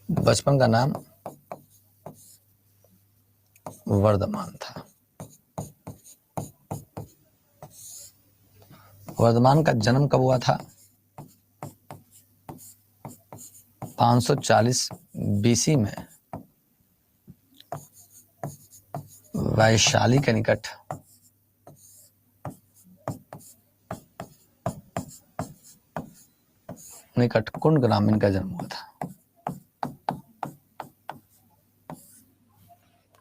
बचपन का नाम वर्धमान था। वर्धमान का जन्म कब हुआ था? 540 BC में वैशाली के निकट कुंड ग्राम में इनका जन्म हुआ था।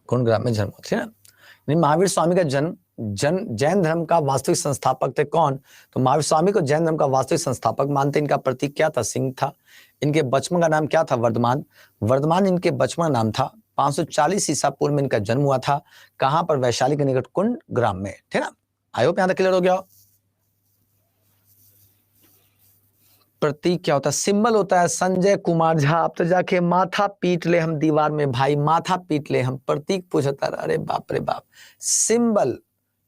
कुंड ग्राम में जन्म हुआ था। महावीर स्वामी का जन्म, जैन धर्म का वास्तविक संस्थापक थे कौन? तो महावीर स्वामी को जैन धर्म का वास्तविक संस्थापक मानते। इनका प्रतीक क्या था? सिंह था। इनके बचपन का नाम क्या था? वर्धमान। वर्धमान इनके बचपन का नाम था। 540 ईसा पूर्व में इनका जन्म हुआ था। कहां पर? वैशाली के निकट कुंड ग्राम में। ठीक ना? आई होप यहां तक क्लियर हो गया। प्रतीक क्या होता है? सिंबल होता है। संजय कुमार झा, आप तो जाके माथा पीट ले हम दीवार में भाई, माथा पीट ले हम। प्रतीक पूछता, अरे बाप रे बाप। सिंबल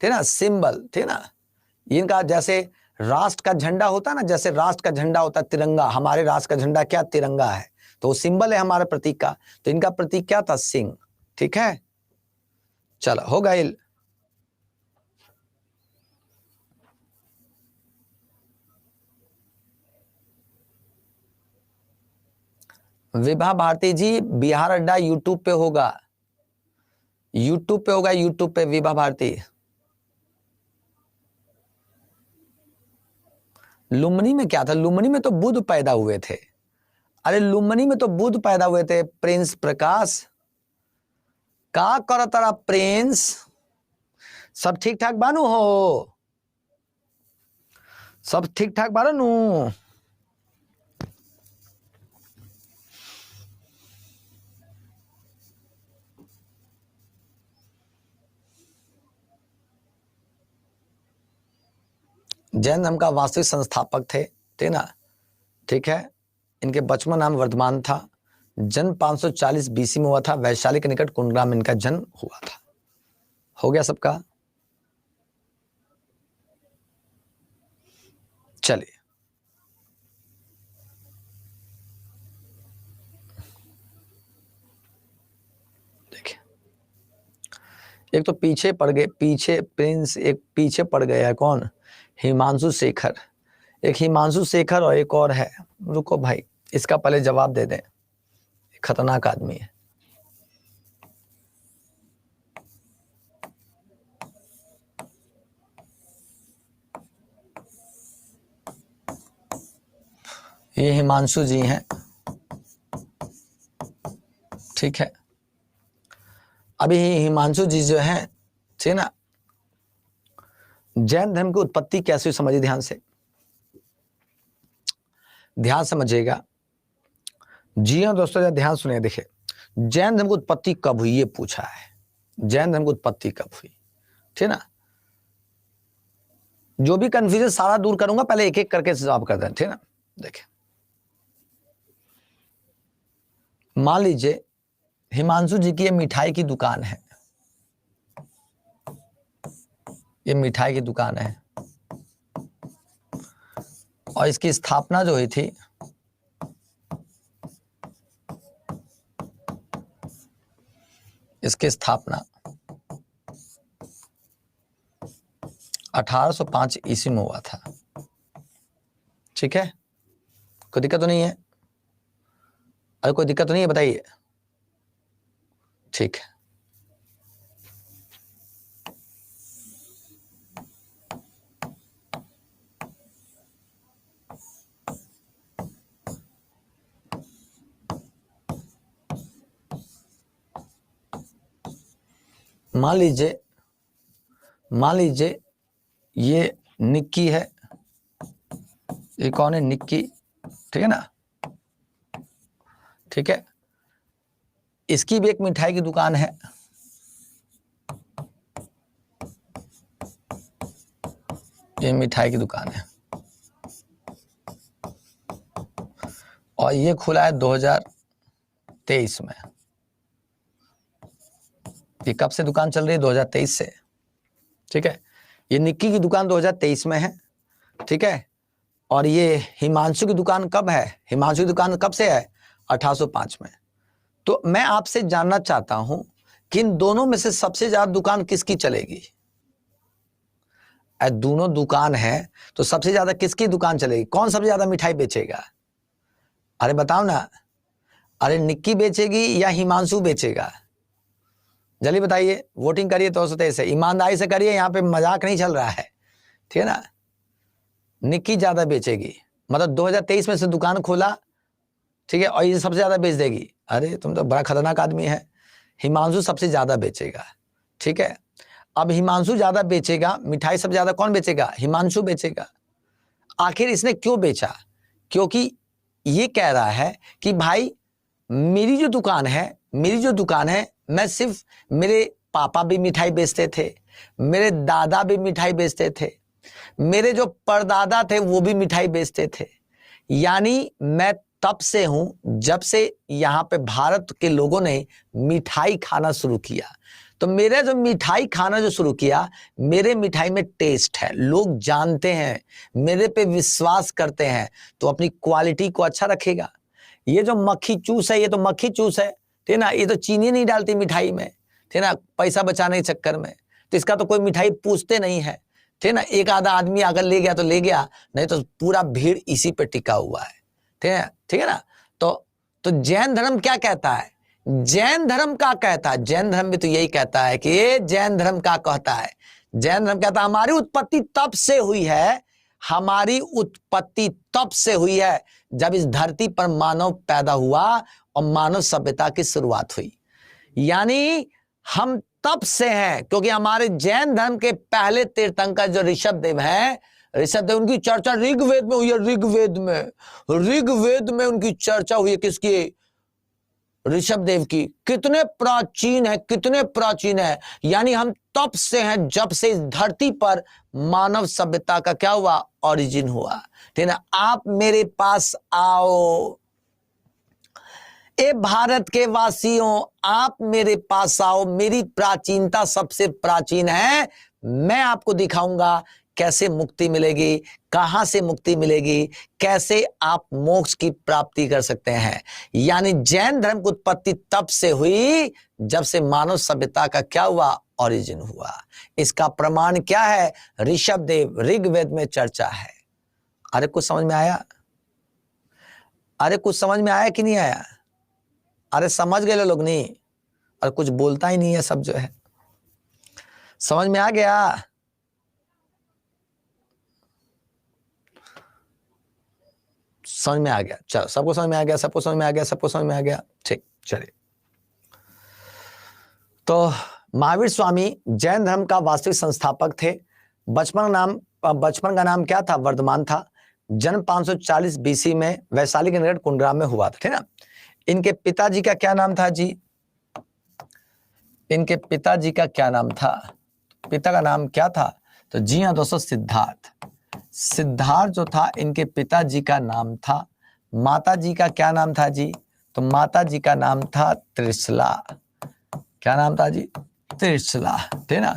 थे ना, सिंबल थे ना इनका। जैसे राष्ट्र का झंडा होता है ना, जैसे राष्ट्र का झंडा होता है तिरंगा, हमारे राष्ट्र का झंडा क्या? तिरंगा है, तो वो सिंबल है हमारे प्रतीक का। तो इनका प्रतीक क्या था? सिंह। ठीक है, चलो हो गई। विभा भारती जी, बिहार अड्डा यूट्यूब पे होगा, यूट्यूब पे होगा, यूट्यूब पे विभा भारती। लुम्बिनी में क्या था? लुम्बिनी में तो बुद्ध पैदा हुए थे। अरे लुम्बिनी में तो बुद्ध पैदा हुए थे। प्रिंस प्रकाश का कर तारा प्रिंस, सब ठीक ठाक बानू हो? सब ठीक ठाक बानू नु? जैन धर्म का वास्तविक संस्थापक थे ना। ठीक है, इनके बचपन नाम वर्धमान था। जन्म 540 बीसी में हुआ था। वैशाली के निकट कुंडला में इनका जन्म हुआ था। हो गया सबका? चलिए, देखिए, एक तो पीछे पड़ गए, पीछे प्रिंस, एक पीछे पड़ गया कौन? हिमांशु शेखर। एक हिमांशु शेखर और एक और है। रुको भाई, इसका पहले जवाब दे दें। खतरनाक आदमी है। ये हिमांशु जी हैं। ठीक है, अभी हिमांशु जी जो हैं, ठीक ना, जैन धर्म की उत्पत्ति कैसे हुई समझिए ध्यान से, ध्यान समझिएगा। जी हाँ दोस्तों, ध्यान सुनिए। देखिए, जैन धर्म की उत्पत्ति कब हुई ये पूछा है। जैन धर्म की उत्पत्ति कब हुई, ठीक ना। जो भी कंफ्यूजन सारा दूर करूंगा, पहले एक एक करके जवाब कर दें, ठीक ना। देखिए, मान लीजिए हिमांशु जी की ये मिठाई की दुकान है, ये मिठाई की दुकान है, और इसकी स्थापना जो हुई थी इसकी स्थापना 1805 ईस्वी में हुआ था। ठीक है, कोई दिक्कत तो नहीं है? अरे कोई दिक्कत तो नहीं है, बताइए। ठीक है, मान लीजिए ये निक्की है, ये कौन है? निक्की, ठीक है ना। ठीक है, इसकी भी एक मिठाई की दुकान है। ये मिठाई की दुकान है, और ये खुला है 2023 में। ये कब से दुकान चल रही है? 2023 से। ठीक है, ये निक्की की दुकान 2023 में है। ठीक है, और ये हिमांशु की दुकान कब है? हिमांशु की दुकान कब से है? 1805 में। तो मैं आपसे जानना चाहता हूं कि इन दोनों में से सबसे ज्यादा दुकान किसकी चलेगी? दोनों दुकान है तो सबसे ज्यादा किसकी दुकान चलेगी? कौन सबसे ज्यादा मिठाई बेचेगा? अरे बताओ ना। अरे निक्की बेचेगी या हिमांशु बेचेगा? जल्दी बताइए, वोटिंग करिए। तो से ईमानदारी से करिए, यहाँ पे मजाक नहीं चल रहा है, ठीक है ना। निक्की ज्यादा बेचेगी, मतलब 2023 में से दुकान खोला, ठीक है, और ये सबसे ज्यादा बेच देगी। अरे तुम तो बड़ा खतरनाक आदमी है। हिमांशु सबसे ज्यादा बेचेगा। ठीक है, अब हिमांशु ज्यादा बेचेगा, मिठाई सबसे ज्यादा कौन बेचेगा? हिमांशु बेचेगा। आखिर इसने क्यों बेचा? क्योंकि ये कह रहा है कि भाई मेरी जो दुकान है, मैं सिर्फ, मेरे पापा भी मिठाई बेचते थे, मेरे दादा भी मिठाई बेचते थे, मेरे जो परदादा थे वो भी मिठाई बेचते थे, यानी मैं तब से हूं जब से यहां पे भारत के लोगों ने मिठाई खाना शुरू किया। तो मेरे जो मिठाई खाना जो शुरू किया, मेरे मिठाई में टेस्ट है, लोग जानते हैं, मेरे पे विश्वास करते हैं, तो अपनी क्वालिटी को अच्छा रखेगा। ये जो मक्खी चूस है, ये तो मक्खी चूस है, ठीक ना, ये तो चीनी नहीं डालती मिठाई में, ठीक ना, पैसा बचाने के चक्कर में, तो इसका तो कोई मिठाई पूछते नहीं है, ठीक ना। एक आधा आदमी अगर ले गया तो ले गया, नहीं तो पूरा भीड़ इसी पे टिका हुआ है, ठीक है ना। तो जैन धर्म क्या कहता है? जैन धर्म क्या कहता है? जैन धर्म भी तो यही कहता है कि ये जैन धर्म क्या कहता है? जैन धर्म कहता है हमारी उत्पत्ति तब से हुई है, हमारी उत्पत्ति तब से हुई है जब इस धरती पर मानव पैदा हुआ और मानव सभ्यता की शुरुआत हुई। यानी हम तब से हैं, क्योंकि हमारे जैन धर्म के पहले तीर्थंकर जो ऋषभदेव हैं, ऋषभदेव, उनकी चर्चा ऋग्वेद में हुई है। ऋग्वेद में उनकी चर्चा हुई है। किसकी? ऋषभदेव की। कितने प्राचीन है, कितने प्राचीन है। यानी हम तब से हैं जब से इस धरती पर मानव सभ्यता का क्या हुआ? ओरिजिन हुआ, ठीक है ना। आप मेरे पास आओ, ए भारत के वासियों, आप मेरे पास आओ, मेरी प्राचीनता सबसे प्राचीन है। मैं आपको दिखाऊंगा कैसे मुक्ति मिलेगी, कहां से मुक्ति मिलेगी, कैसे आप मोक्ष की प्राप्ति कर सकते हैं। यानी जैन धर्म की उत्पत्ति तब से हुई जब से मानव सभ्यता का क्या हुआ? ओरिजिन हुआ। इसका प्रमाण क्या है? ऋषभदेव, ऋग्वेद में चर्चा है। अरे कुछ समझ में आया? अरे कुछ समझ में आया कि नहीं आया? अरे समझ गए लोग नहीं? और कुछ बोलता ही नहीं है सब जो है। समझ में आ गया? समझ में आ गया? चलो, सबको समझ में आ गया, सबको समझ में आ गया, सबको समझ में आ गया। ठीक, चलिए। तो महावीर स्वामी जैन धर्म का वास्तविक संस्थापक थे। बचपन का नाम क्या था? वर्धमान था। जन्म 540 बीसी में वैशाली के निकट कुंडरा में हुआ था, ठीक ना। इनके पिताजी का क्या नाम था जी? इनके पिताजी का क्या नाम था? पिता का नाम क्या था? तो जी हाँ दोस्तों, सिद्धार्थ। सिद्धार्थ जो था इनके पिताजी का नाम था। माता जी का क्या नाम था जी? तो माता जी का नाम था त्रिशला। क्या नाम था जी? त्रिशला, ठीक ना।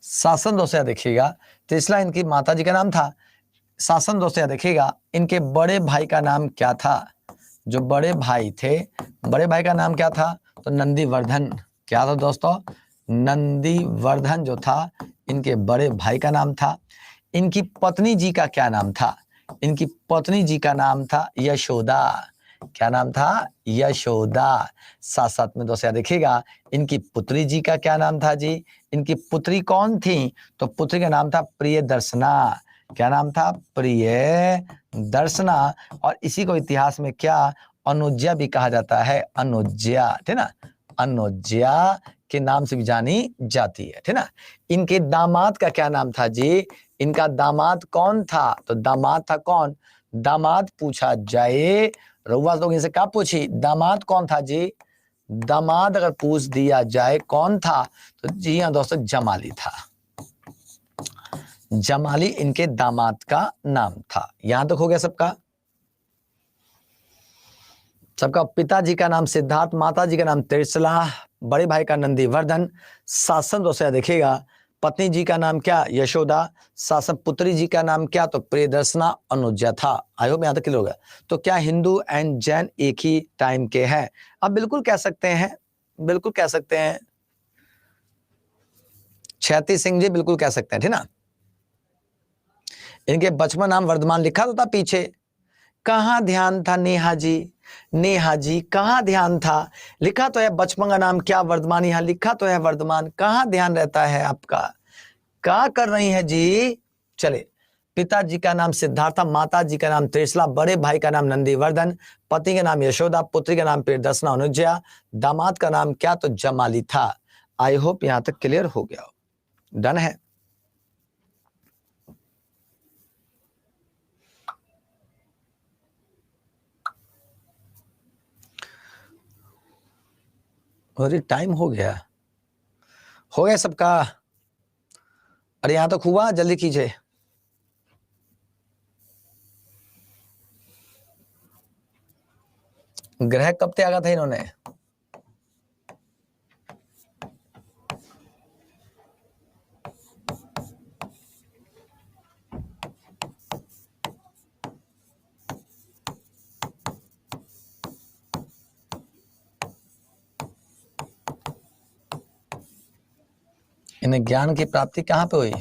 शासन दोस्तों देखिएगा, त्रिशला इनकी माता जी का नाम था। शासन दोस्तों देखिएगा, इनके बड़े भाई का नाम क्या था? जो बड़े भाई थे, बड़े भाई का नाम क्या था? तो नंदीवर्धन। क्या था दोस्तों? नंदीवर्धन जो था इनके बड़े भाई का नाम था। इनकी पत्नी जी का क्या नाम था? इनकी पत्नी जी का नाम था यशोदा। क्या नाम था? यशोदा। साथ साथ में दोस्तों देखिएगा, इनकी पुत्री जी का क्या नाम था जी? इनकी पुत्री कौन थी? तो पुत्री का नाम था प्रियदर्शना। क्या नाम था? प्रियदर्शना। और इसी को इतिहास में क्या अनुज्या भी कहा जाता है, अनुज्या, ठीक ना। अनुज्या के नाम से भी जानी जाती है, ठीक ना। इनके दामाद का क्या नाम था जी? इनका दामाद कौन था? तो दामाद था कौन? दामाद पूछा जाए, रउआ लोग इनसे क्या पूछी? दामाद कौन था जी? दामाद अगर पूछ दिया जाए कौन था, तो जी हाँ दोस्तों, जमाली था। जमाली इनके दामाद का नाम था। यहां तक हो गया सबका? सबका पिताजी का नाम सिद्धार्थ, माता जी का नाम त्रिशला, बड़े भाई का नंदीवर्धन। शासन दोस्तों देखिएगा, पत्नी जी का नाम क्या? यशोदा। शासन पुत्री जी का नाम क्या? तो प्रियदर्शना, अनुज्या था। आई होप यहां तक क्लियर हो गया। तो क्या हिंदू एंड जैन एक ही टाइम के हैं? अब बिल्कुल कह सकते हैं, बिल्कुल कह सकते हैं। क्षैती सिंह जी बिल्कुल कह सकते हैं, ठीक ना। इनके बचपन नाम वर्धमान लिखा तो था पीछे, कहाँ ध्यान था नेहा जी? नेहा जी कहाँ ध्यान था? लिखा तो है बचपन का नाम क्या? वर्धमान। यहाँ लिखा तो है वर्धमान, कहाँ ध्यान रहता है आपका? क्या कर रही है जी? चले, पिताजी का नाम सिद्धार्थ था, माता जी का नाम त्रिशला, बड़े भाई का नाम नंदीवर्धन, पति का नाम यशोदा, पुत्री का नाम प्रियदर्शना, अनुज्या, दामाद का नाम क्या? तो जमाली था। आई होप यहां तक क्लियर हो गया हो। डन है? अरे टाइम हो गया, हो गया सबका? अरे यहां तक हुआ? जल्दी कीजिए। ग्रह कब त्यागा था इन्होंने? इन्हें ज्ञान की प्राप्ति कहां पे हुई?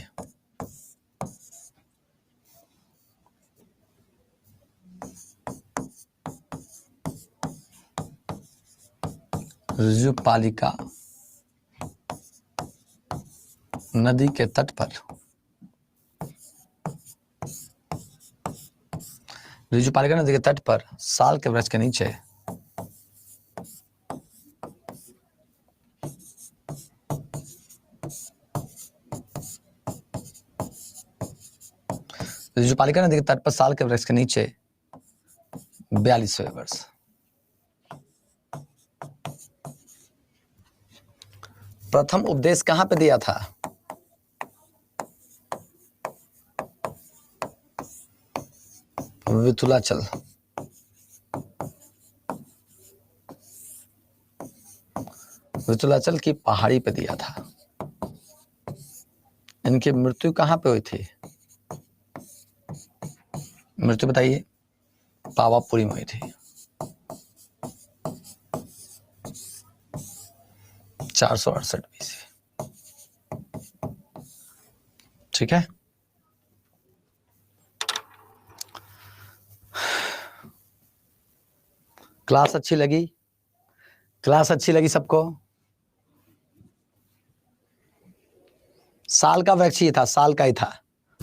ऋजुपालिका नदी के तट पर। ऋजुपालिका नदी के तट पर साल के वृक्ष के नीचे ऋजुपालिका नदी के तट पर साल के वृक्ष के नीचे 42वें वर्ष। प्रथम उपदेश कहां पे दिया था? विथुलाचल। विथुलाचल की पहाड़ी पे दिया था। इनकी मृत्यु कहां पे हुई थी? मृत्यु बताइए। पावापुरी में हुई थी। 468 BC। ठीक है। क्लास अच्छी लगी? क्लास अच्छी लगी सबको? साल का वृक्ष ही था, साल का ही था,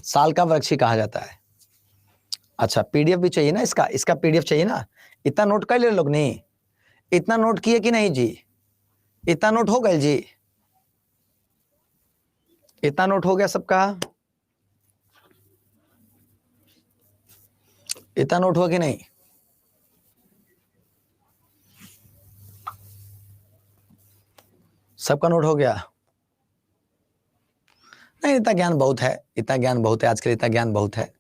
साल का वृक्ष ही कहा जाता है। अच्छा, पीडीएफ भी चाहिए ना इसका पीडीएफ चाहिए ना? इतना नोट कर ले लोग। नहीं, इतना नोट किए कि नहीं जी? इतना नोट हो गया जी? इतना नोट हो गया सबका? इतना नोट हुआ कि नहीं? सबका नोट हो गया? नहीं, इतना ज्ञान बहुत है, इतना ज्ञान बहुत है आज के लिए, इतना ज्ञान बहुत है।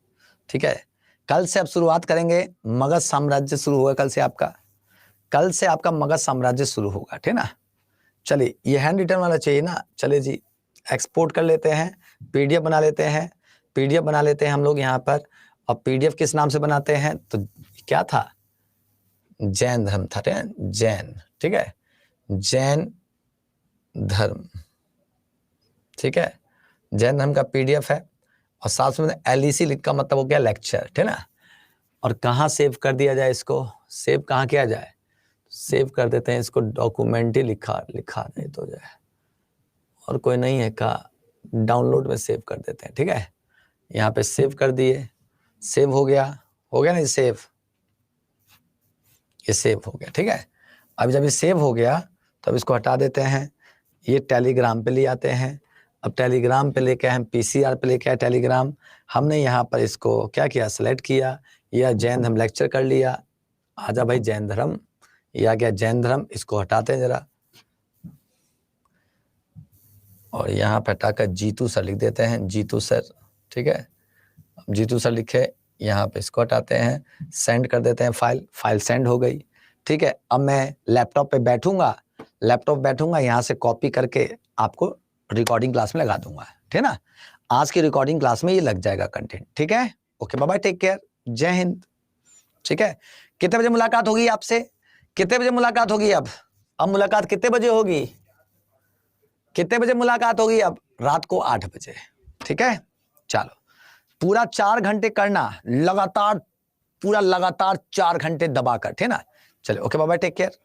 ठीक है, कल से अब शुरुआत करेंगे। मगध साम्राज्य शुरू होगा कल से आपका। कल से आपका मगध साम्राज्य शुरू होगा, ठीक ना? चलिए, ये हैंड रिटन वाला चाहिए ना? चलिए जी, एक्सपोर्ट कर लेते हैं, पीडीएफ बना लेते हैं। पीडीएफ बना लेते हैं हम लोग यहाँ पर। और पीडीएफ किस नाम से बनाते हैं? तो क्या था? जैन धर्म था, जैन। ठीक है, जैन धर्म। ठीक है, जैन धर्म का पीडीएफ है। और साथ में एलईसी लिख का मतलब हो गया लेक्चर, ठीक ना? और कहाँ सेव कर दिया जाए इसको? सेव कहाँ किया जाए? सेव कर देते हैं इसको, डॉक्यूमेंट ही लिखा नहीं तो जाए, और कोई नहीं है का डाउनलोड में सेव कर देते हैं। ठीक है, यहाँ पे सेव कर दिए, सेव हो गया ना? सेव, ये सेव हो गया। ठीक है, अब जब ये सेव हो गया तो अब इसको हटा देते हैं। ये टेलीग्राम पे ले आते हैं। अब टेलीग्राम पे लेके हम पीसीआर पे लेके आए टेलीग्राम। हमने यहाँ पर इसको क्या किया? सेलेक्ट किया, यह जैन धर्म लेक्चर कर लिया। आजा भाई जैन धर्म, यह आ गया जैन धर्म। इसको हटाते हैं जरा, और यहाँ पे हटाकर जीतू सर लिख देते हैं, जीतू सर। ठीक है, जीतू सर लिखे, यहाँ पे इसको हटाते हैं, सेंड कर देते हैं फाइल सेंड हो गई। ठीक है, अब मैं लैपटॉप पे बैठूंगा, यहाँ से कॉपी करके आपको रिकॉर्डिंग क्लास में लगा दूंगा, ठीक है ना? आज की रिकॉर्डिंग क्लास में ये लग जाएगा कंटेंट। ठीक है, okay, bye bye, take care, जय हिंद। ठीक है, कितने बजे मुलाकात होगी आपसे? कितने बजे मुलाकात होगी? अब मुलाकात कितने बजे होगी? कितने बजे मुलाकात होगी? अब रात को 8 बजे। ठीक है, चलो, पूरा 4 घंटे करना लगातार, पूरा लगातार 4 घंटे दबाकर, ठीक है ना? चलो, okay, bye bye, take care.